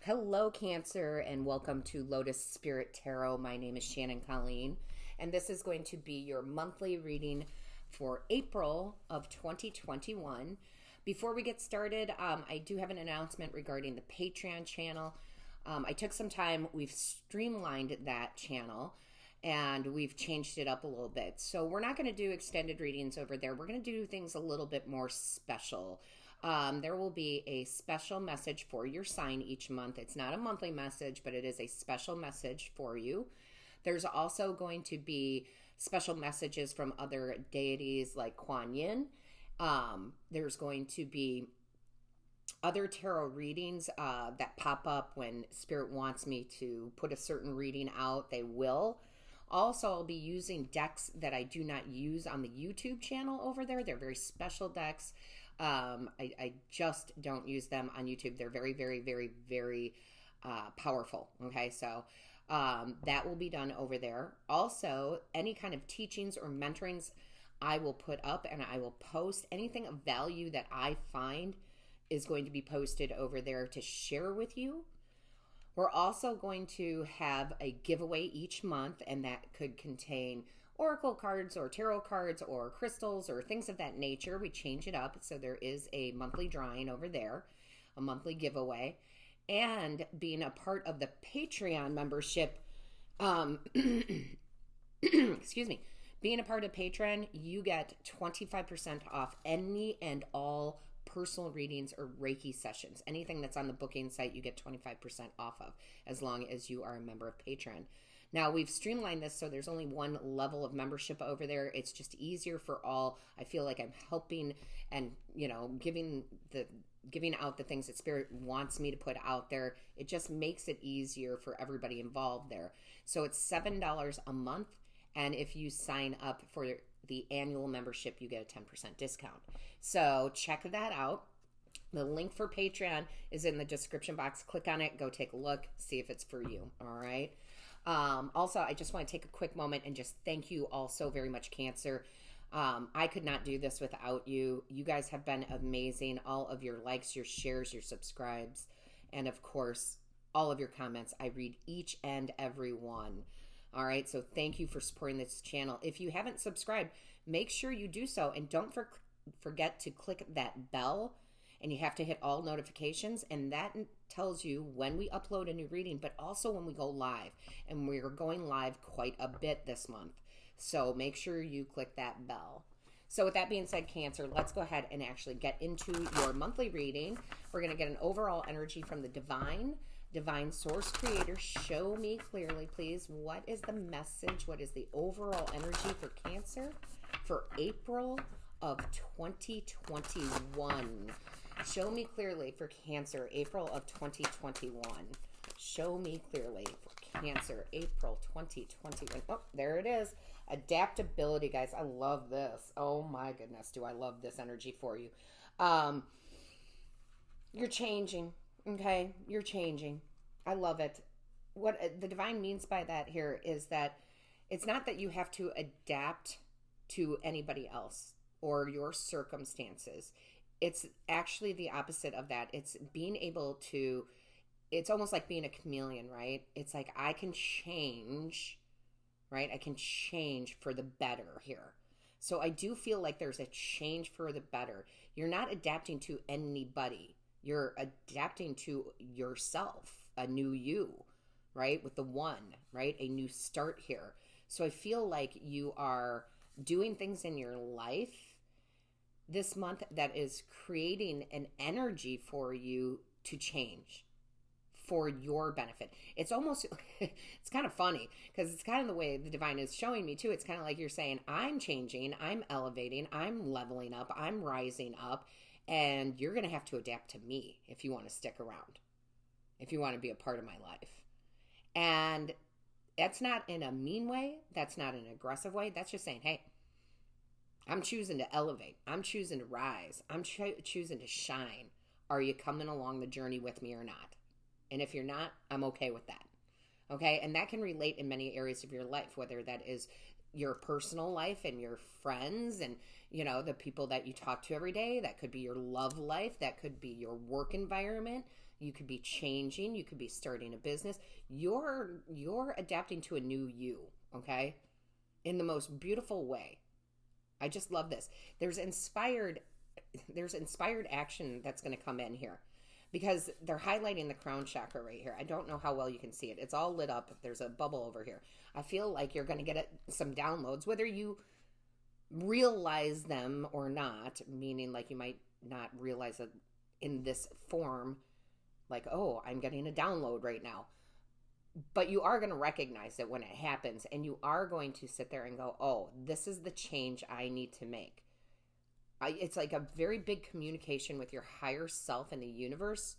Hello, Cancer, and welcome to Lotus Spirit Tarot. My name is Shannon Colleen, and this is going to be your monthly reading for April of 2021. Before we get started, I do have an announcement regarding the Patreon channel. I took some time. We've streamlined that channel, and we've changed it up a little bit. So we're not going to do extended readings over there. We're going to do things a little bit more special. There will be a special message for your sign each month. It's not a monthly message, but it is a special message for you. There's also going to be special messages from other deities like Kuan Yin. There's going to be other tarot readings that pop up when Spirit wants me to put a certain reading out. They will. Also, I'll be using decks that I do not use on the YouTube channel over there. They're very special decks. I just don't use them on YouTube. They're very, very, very, very powerful. Okay, so that will be done over there. Also, any kind of teachings or mentorings I will put up and I will post. Anything of value that I find is going to be posted over there to share with you. We're also going to have a giveaway each month, and that could contain oracle cards or tarot cards or crystals or things of that nature. We change it up, so there is a monthly drawing over there, a monthly giveaway. And being a part of the Patreon membership, excuse me, being a part of Patreon, you get 25% off any and all personal readings or Reiki sessions. Anything that's on the booking site, you get 25% off of, as long as you are a member of Patreon. Now, we've streamlined this so there's only one level of membership over there. It's just easier for all. I feel like I'm helping and, giving out the things that Spirit wants me to put out there. It just makes it easier for everybody involved there. So it's $7 a month. And if you sign up for the annual membership, you get a 10% discount. So check that out. The link for Patreon is in the description box. Click on it. Go take a look. See if it's for you. All right. Also, I just want to take a quick moment and just thank you all so very much, Cancer. I could not do this without you. You guys have been amazing. All of your likes, your shares, your subscribes, and of course, all of your comments. I read each and every one. All right, so thank you for supporting this channel. If you haven't subscribed, make sure you do so, and don't forget to click that bell, and you have to hit all notifications, and that tells you when we upload a new reading, but also when we go live, and we're going live quite a bit this month, so make sure you click that bell. So with that being said, Cancer, let's go ahead and actually get into your monthly reading. We're going to get an overall energy from the Divine Source Creator. Show me clearly, please. What is the message? What is the overall energy for Cancer for April of 2021? Show me clearly for Cancer, April of 2021. Show me clearly for Cancer, April 2021. Oh, there it is. Adaptability, guys. I love this. Oh my goodness, do I love this energy for you. You're changing, okay? You're changing. I love it. What the Divine means by that here is that it's not that you have to adapt to anybody else or your circumstances. It's actually the opposite of that. It's being able to, it's almost like being a chameleon, right? It's like I can change, right? I can change for the better here. So I do feel like there's a change for the better. You're not adapting to anybody. You're adapting to yourself, a new you, right? With the one, right? A new start here. So I feel like you are doing things in your life this month that is creating an energy for you to change for your benefit. It's almost, it's kind of funny because it's kind of the way the Divine is showing me too. It's kind of like you're saying, I'm changing, I'm elevating, I'm leveling up, I'm rising up, and you're going to have to adapt to me if you want to stick around, if you want to be a part of my life. And that's not in a mean way. That's not an aggressive way. That's just saying, hey, I'm choosing to elevate. I'm choosing to rise. I'm choosing to shine. Are you coming along the journey with me or not? And if you're not, I'm okay with that. Okay? And that can relate in many areas of your life, whether that is your personal life and your friends and, the people that you talk to every day. That could be your love life. That could be your work environment. You could be changing. You could be starting a business. You're adapting to a new you, okay? In the most beautiful way. I just love this. There's inspired action that's going to come in here because they're highlighting the crown chakra right here. I don't know how well you can see it. It's all lit up. There's a bubble over here. I feel like you're going to get some downloads, whether you realize them or not, meaning like you might not realize it in this form, like, oh, I'm getting a download right now. But you are going to recognize it when it happens, and you are going to sit there and go, oh, this is the change I need to make. It's like a very big communication with your higher self in the universe.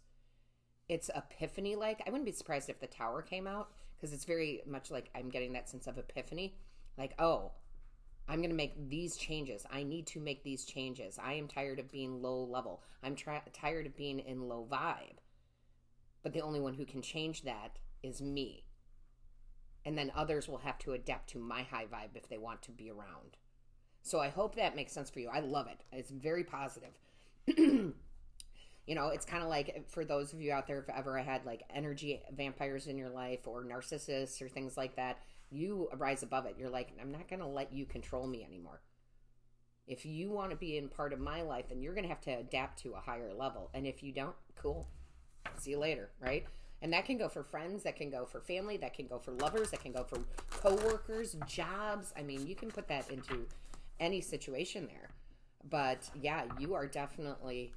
It's epiphany-like. I wouldn't be surprised if the tower came out, because it's very much like I'm getting that sense of epiphany. Like, oh, I'm going to make these changes. I need to make these changes. I am tired of being low level. I'm tired of being in low vibe. But the only one who can change that is me. And then others will have to adapt to my high vibe if they want to be around. So I hope that makes sense for you. I love it. It's very positive. You know, it's kind of like for those of you out there who've ever had like energy vampires in your life or narcissists or things like that, you rise above it. You're like, I'm not going to let you control me anymore. If you want to be in part of my life, then you're going to have to adapt to a higher level. And if you don't, cool. See you later, right? And that can go for friends, that can go for family, that can go for lovers, that can go for coworkers, jobs. I mean, you can put that into any situation there. But yeah, you are definitely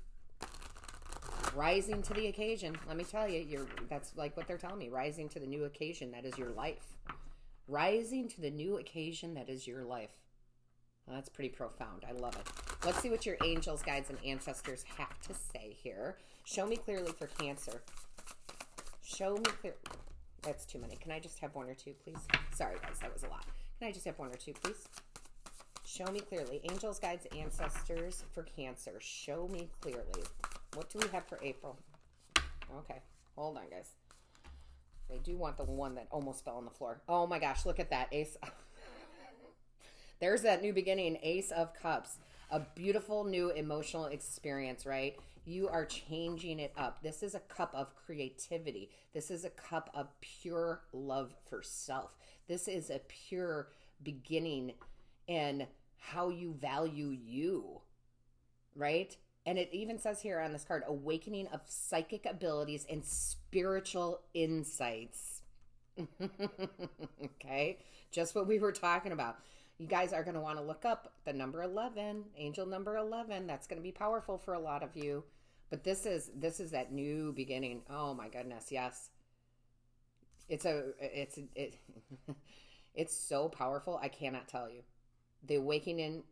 rising to the occasion. Let me tell you, that's like what they're telling me. Rising to the new occasion, that is your life. Rising to the new occasion, that is your life. Well, that's pretty profound. I love it. Let's see what your angels, guides, and ancestors have to say here. Show me clearly for Cancer. Show me clear. That's too many. Can I just have one or two, please? Sorry, guys, that was a lot. Can I just have one or two, please? Show me clearly. Angels, guides, ancestors for Cancer. Show me clearly. What do we have for April? Okay, hold on, guys. They do want the one that almost fell on the floor. Oh my gosh, look at that. Ace. There's that new beginning, Ace of Cups. A beautiful new emotional experience, right? You are changing it up. This is a cup of creativity. This is a cup of pure love for self. This is a pure beginning in how you value you, right? And it even says here on this card, awakening of psychic abilities and spiritual insights. Okay? Just what we were talking about. You guys are going to want to look up the number 11, angel number 11. That's going to be powerful for a lot of you. But this is that new beginning. Oh my goodness, yes. It's so powerful. I cannot tell you. The awakening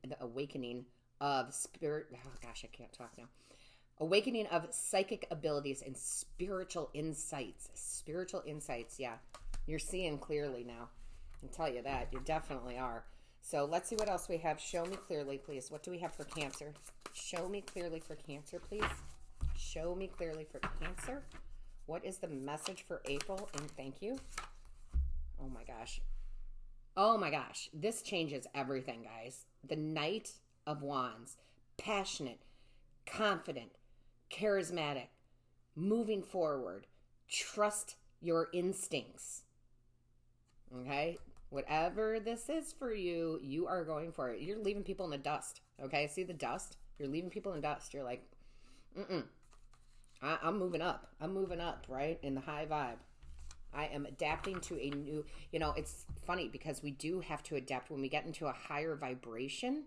of spirit. Oh gosh, I can't talk now. Awakening of psychic abilities and spiritual insights. Spiritual insights, yeah. You're seeing clearly now. I can tell you that. You definitely are. So let's see what else we have. Show me clearly, please. What do we have for Cancer? Show me clearly for Cancer, please. Show me clearly for Cancer. What is the message for April? And thank you. Oh my gosh. Oh my gosh. This changes everything, guys. The Knight of Wands. Passionate, confident, charismatic, moving forward. Trust your instincts. Okay? Whatever this is for you, you are going for it. You're leaving people in the dust. Okay? See the dust? You're leaving people in the dust. You're like, I'm moving up. I'm moving up, right? In the high vibe. I am adapting to a new, it's funny because we do have to adapt when we get into a higher vibration.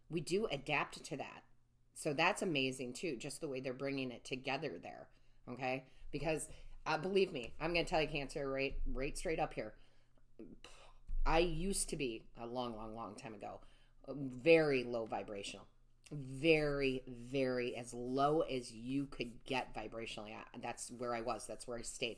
We do adapt to that. So that's amazing too, just the way they're bringing it together there. Okay? Because believe me, I'm going to tell you, Cancer, right straight up here. I used to be a long, long, long time ago, very low vibrational. Very, very as low as you could get vibrationally. That's where I was. That's where I stayed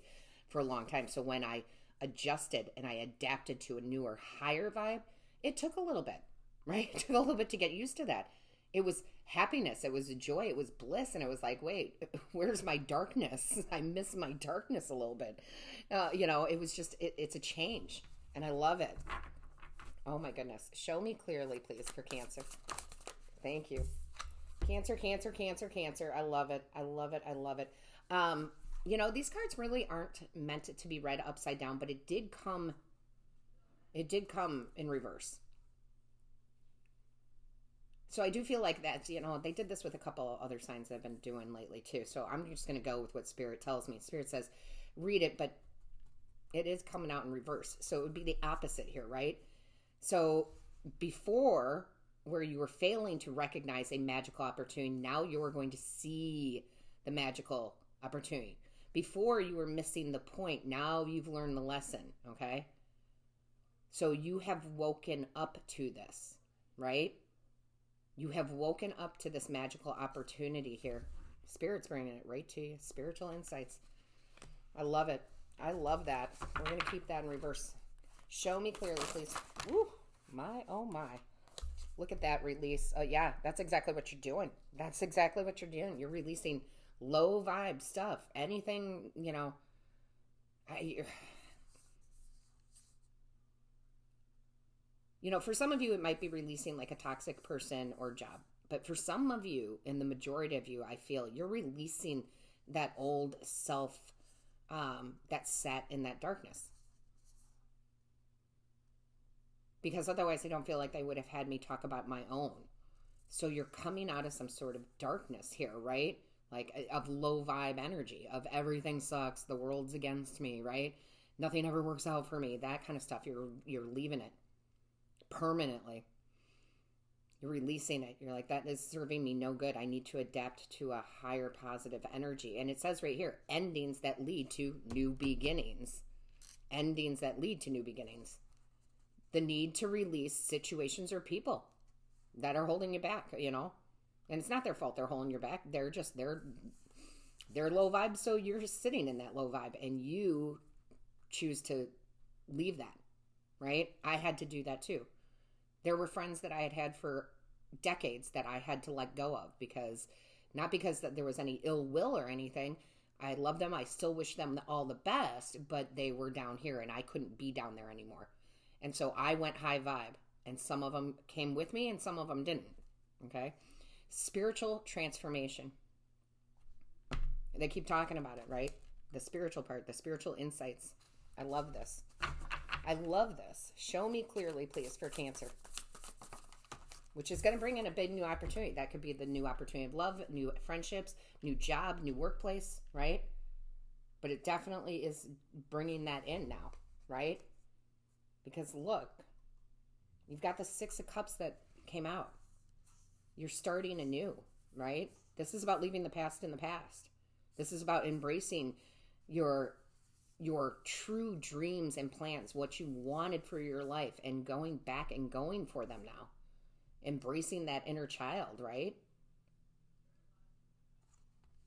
for a long time. So when I adjusted and I adapted to a newer, higher vibe, it took a little bit, right? It took a little bit to get used to that. It was happiness. It was joy. It was bliss. And it was like, wait, where's my darkness? I miss my darkness a little bit. It was just, it's a change. And I love it. Oh my goodness. Show me clearly, please, for Cancer. Thank you. Cancer, Cancer, Cancer, Cancer. I love it. I love it. I love it. these cards really aren't meant to be read upside down, but it did come in reverse. So I do feel like that, they did this with a couple of other signs that I've been doing lately too. So I'm just going to go with what Spirit tells me. Spirit says, read it, but it is coming out in reverse. So it would be the opposite here, right? So before, where you were failing to recognize a magical opportunity, now you're going to see the magical opportunity. Before, you were missing the point. Now you've learned the lesson, okay? So you have woken up to this, right? You have woken up to this magical opportunity here. Spirit's bringing it right to you. Spiritual insights. I love it. I love that. We're going to keep that in reverse. Show me clearly, please. Woo! My, oh my. Look at that release. Yeah, that's exactly what you're doing. That's exactly what you're doing. You're releasing low vibe stuff. Anything, for some of you, it might be releasing like a toxic person or job. But for some of you, and the majority of you, I feel you're releasing that old self that sat in that darkness. Because otherwise, I don't feel like they would have had me talk about my own. So you're coming out of some sort of darkness here, right? Like of low vibe energy, of everything sucks, the world's against me, right? Nothing ever works out for me, that kind of stuff. You're leaving it permanently. You're releasing it. You're like, that is serving me no good. I need to adapt to a higher positive energy. And it says right here, endings that lead to new beginnings. Endings that lead to new beginnings. The need to release situations or people that are holding you back, And it's not their fault they're holding you back. They're low vibe, so you're just sitting in that low vibe. And you choose to leave that, right? I had to do that too. There were friends that I had had for decades that I had to let go of not because that there was any ill will or anything. I love them. I still wish them all the best, but they were down here and I couldn't be down there anymore. And so I went high vibe, and some of them came with me and some of them didn't. Okay. Spiritual transformation. They keep talking about it, right? The spiritual part, the spiritual insights. I love this. I love this. Show me clearly, please, for Cancer. Which is going to bring in a big new opportunity. That could be the new opportunity of love, new friendships, new job, new workplace, right? But it definitely is bringing that in now, right? Because look, you've got the Six of Cups that came out. You're starting anew, right? This is about leaving the past in the past. This is about embracing your true dreams and plans, what you wanted for your life, and going back and going for them now. Embracing that inner child, right?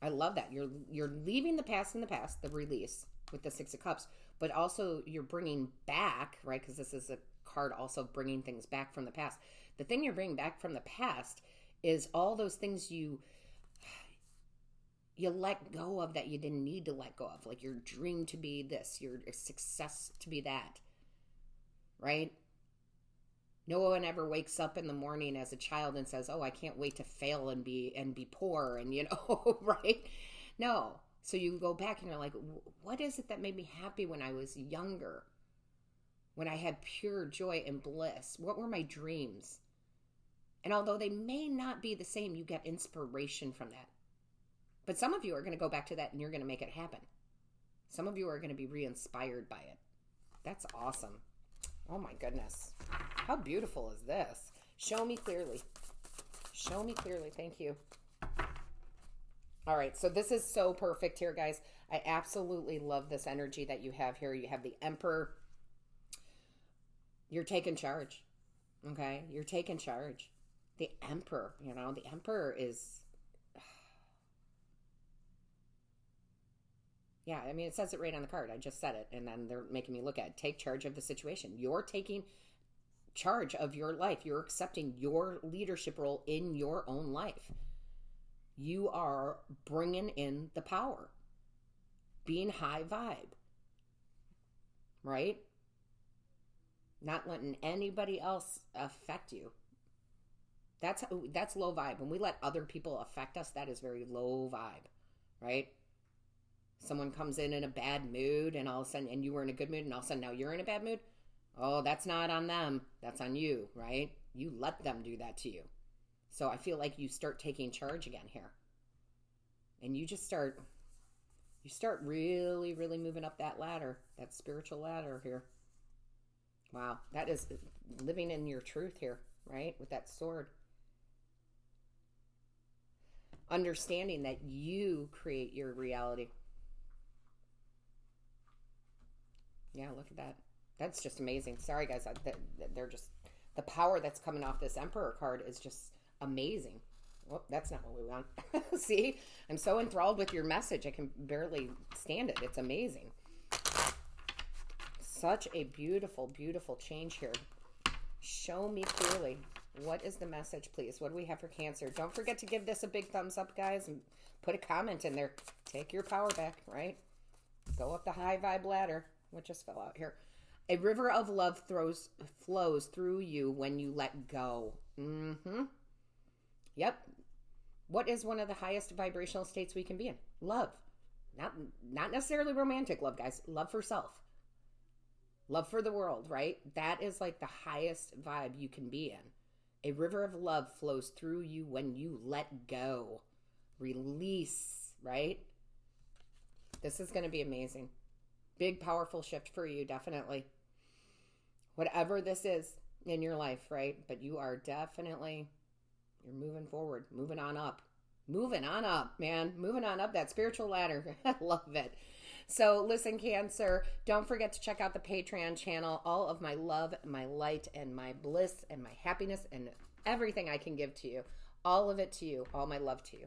I love that. You're leaving the past in the past, the release with the Six of Cups, but also you're bringing back, right? Because this is a card also bringing things back from the past. The thing you're bringing back from the past is all those things you let go of that you didn't need to let go of. Like your dream to be this, your success to be that, right? No one ever wakes up in the morning as a child and says, oh, I can't wait to fail and be poor and, right? No. So you go back and you're like, what is it that made me happy when I was younger? When I had pure joy and bliss? What were my dreams? And although they may not be the same, you get inspiration from that. But some of you are going to go back to that and you're going to make it happen. Some of you are going to be re-inspired by it. That's awesome. Oh my goodness. How beautiful is this? Show me clearly. Show me clearly. Thank you. All right. So this is so perfect here, guys. I absolutely love this energy that you have here. You have the Emperor. You're taking charge. Okay. You're taking charge. The Emperor, the Emperor is... Yeah, I mean, it says it right on the card. I just said it, and then they're making me look at it. Take charge of the situation. You're taking charge of your life. You're accepting your leadership role in your own life. You are bringing in the power. Being high vibe. Right? Not letting anybody else affect you. That's low vibe. When we let other people affect us, that is very low vibe. Right? Someone comes in a bad mood, and all of a sudden, and you were in a good mood, and all of a sudden now you're in a bad mood. Oh, that's not on them. That's on you, right? You let them do that to you. So I feel like you start taking charge again here. And you start really, really moving up that ladder, that spiritual ladder here. Wow, that is living in your truth here, right? With that sword. Understanding that you create your reality. Yeah, look at that. That's just amazing. Sorry, guys. They're just, the power that's coming off this Emperor card is just amazing. Well, that's not what we want. See, I'm so enthralled with your message. I can barely stand it. It's amazing. Such a beautiful, beautiful change here. Show me clearly. What is the message, please? What do we have for Cancer? Don't forget to give this a big thumbs up, guys, and put a comment in there. Take your power back, right? Go up the high vibe ladder. What just fell out here? A river of love flows through you when you let go. Yep. What is one of the highest vibrational states we can be in? Love. Not necessarily romantic love, guys. Love for self. Love for the world, right? That is like the highest vibe you can be in. A river of love flows through you when you let go. Release, right? This is going to be amazing. Big, powerful shift for you, definitely. Whatever this is in your life, right? But you are definitely, you're moving forward, moving on up. Moving on up, man. Moving on up that spiritual ladder. I love it. So listen, Cancer, don't forget to check out the Patreon channel. All of my love, my light, and my bliss, and my happiness, and everything I can give to you. All of it to you. All my love to you.